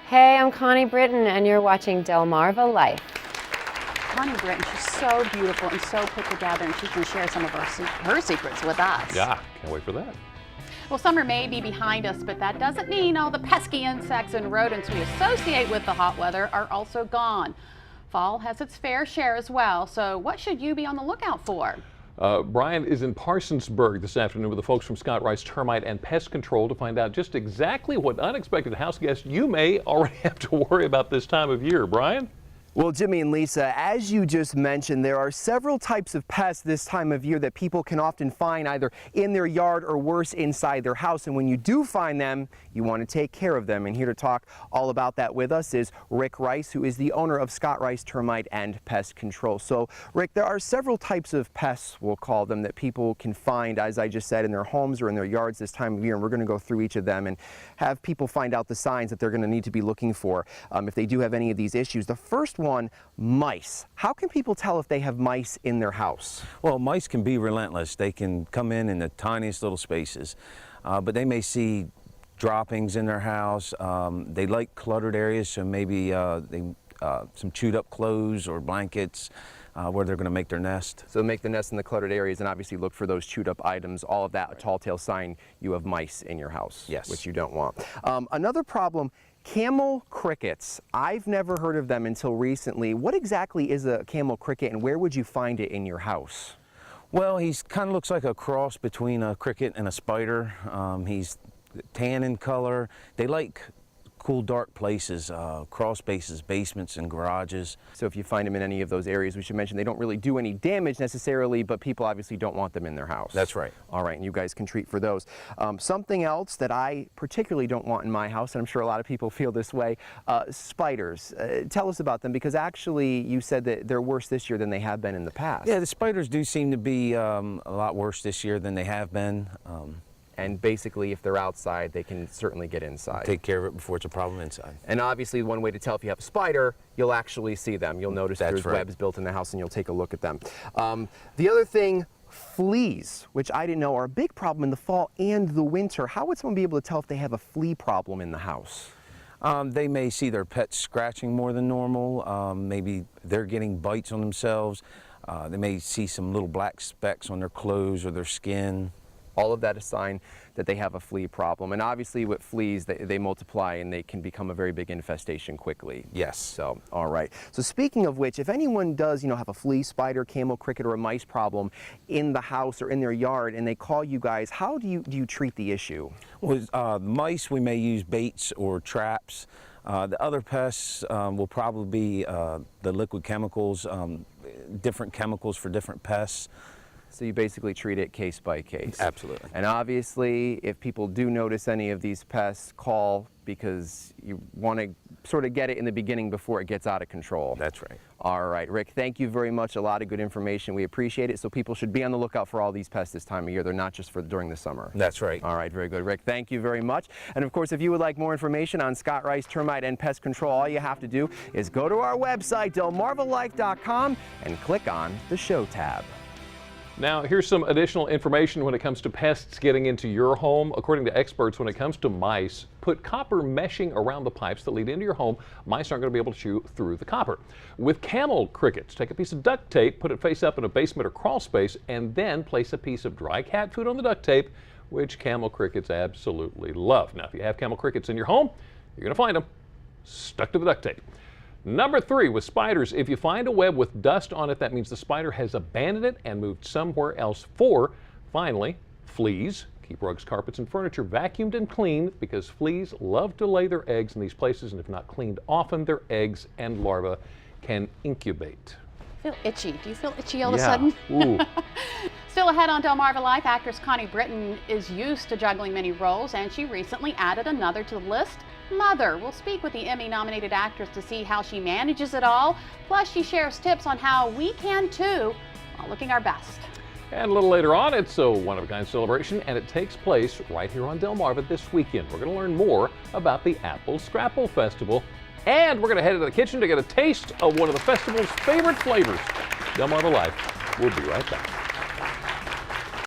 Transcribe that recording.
Hey, I'm Connie Britton, and you're watching Delmarva Life. Connie Britton, she's so beautiful and so put together, and she can share some of her secrets with us. Yeah, can't wait for that. Well, summer may be behind us, but that doesn't mean all the pesky insects and rodents we associate with the hot weather are also gone. Fall has its fair share as well, so what should you be on the lookout for? Brian is in Parsonsburg this afternoon with the folks from Rice Termite and Pest Control to find out just exactly what unexpected house guests you may already have to worry about this time of year. Brian? Well, Jimmy and Lisa, as you just mentioned, there are several types of pests this time of year that people can often find either in their yard or worse, inside their house. And when you do find them, you want to take care of them. And here to talk all about that with us is Rick Rice, who is the owner of Rice Termite and Pest Control. So, Rick, there are several types of pests, we'll call them, that people can find, as I just said, in their homes or in their yards this time of year. And we're going to go through each of them and have people find out the signs that they're going to need to be looking for if they do have any of these issues. The first one, mice. How can people tell if they have mice in their house? Well, mice can be relentless. They can come in the tiniest little spaces, but they may see droppings in their house. They like cluttered areas, so maybe some chewed up clothes or blankets where they're going to make their nest. So make the nest in the cluttered areas and obviously look for those chewed up items, all of that, a tall tale sign you have mice in your house. Yes. Which you don't want. Another problem, camel crickets. I've never heard of them until recently. What exactly is a camel cricket and where would you find it in your house? Well, he kind of looks like a cross between a cricket and a spider. He's tan in color. They like cool, dark places, crawl spaces, basements, and garages. So if you find them in any of those areas, we should mention they don't really do any damage necessarily, but people obviously don't want them in their house. That's right. All right, and you guys can treat for those. Something else that I particularly don't want in my house, and I'm sure a lot of people feel this way, spiders. Tell us about them, because actually you said that they're worse this year than they have been in the past. Yeah, the spiders do seem to be a lot worse this year than they have been. And basically, if they're outside, they can certainly get inside. Take care of it before it's a problem inside. And obviously, one way to tell if you have a spider, you'll actually see them. You'll notice there's right. webs built in the house, and you'll take a look at them. The other thing, fleas, which I didn't know are a big problem in the fall and the winter. How would someone be able to tell if they have a flea problem in the house? They may see their pets scratching more than normal. Maybe they're getting bites on themselves. They may see some little black specks on their clothes or their skin. All of that is a sign that they have a flea problem. And obviously with fleas, they multiply and they can become a very big infestation quickly. Yes. So, all right. So speaking of which, if anyone does, have a flea, spider, camel cricket, or a mice problem in the house or in their yard and they call you guys, how do you treat the issue? Well, mice, we may use baits or traps. The other pests will probably be the liquid chemicals, different chemicals for different pests. So you basically treat it case by case. Absolutely. And obviously, if people do notice any of these pests, call, because you want to sort of get it in the beginning before it gets out of control. That's right. All right, Rick, thank you very much. A lot of good information. We appreciate it. So people should be on the lookout for all these pests this time of year. They're not just for during the summer. That's right. All right, very good, Rick. Thank you very much. And of course, if you would like more information on Rice Termite and Pest Control, all you have to do is go to our website, delmarvalife.com, and click on the show tab. Now, here's some additional information when it comes to pests getting into your home. According to experts, when it comes to mice, put copper meshing around the pipes that lead into your home. Mice aren't going to be able to chew through the copper. With camel crickets, take a piece of duct tape, put it face up in a basement or crawl space, and then place a piece of dry cat food on the duct tape, which camel crickets absolutely love. Now, if you have camel crickets in your home, you're going to find them stuck to the duct tape. Number 3, with spiders, if you find a web with dust on it, that means the spider has abandoned it and moved somewhere else. 4, finally, fleas. Keep rugs, carpets, and furniture vacuumed and cleaned, because fleas love to lay their eggs in these places, and if not cleaned often, their eggs and larvae can incubate. I feel itchy. Do you feel itchy all of a sudden? Ooh. Still ahead on Delmarva Life, actress Connie Britton is used to juggling many roles, and she recently added another to the list, Mother. We'll speak with the Emmy-nominated actress to see how she manages it all. Plus, she shares tips on how we can too while looking our best. And a little later on, it's a one-of-a-kind celebration, and it takes place right here on Delmarva this weekend. We're going to learn more about the Apple Scrapple Festival, and we're going to head into the kitchen to get a taste of one of the festival's favorite flavors. Delmarva Life. We'll be right back.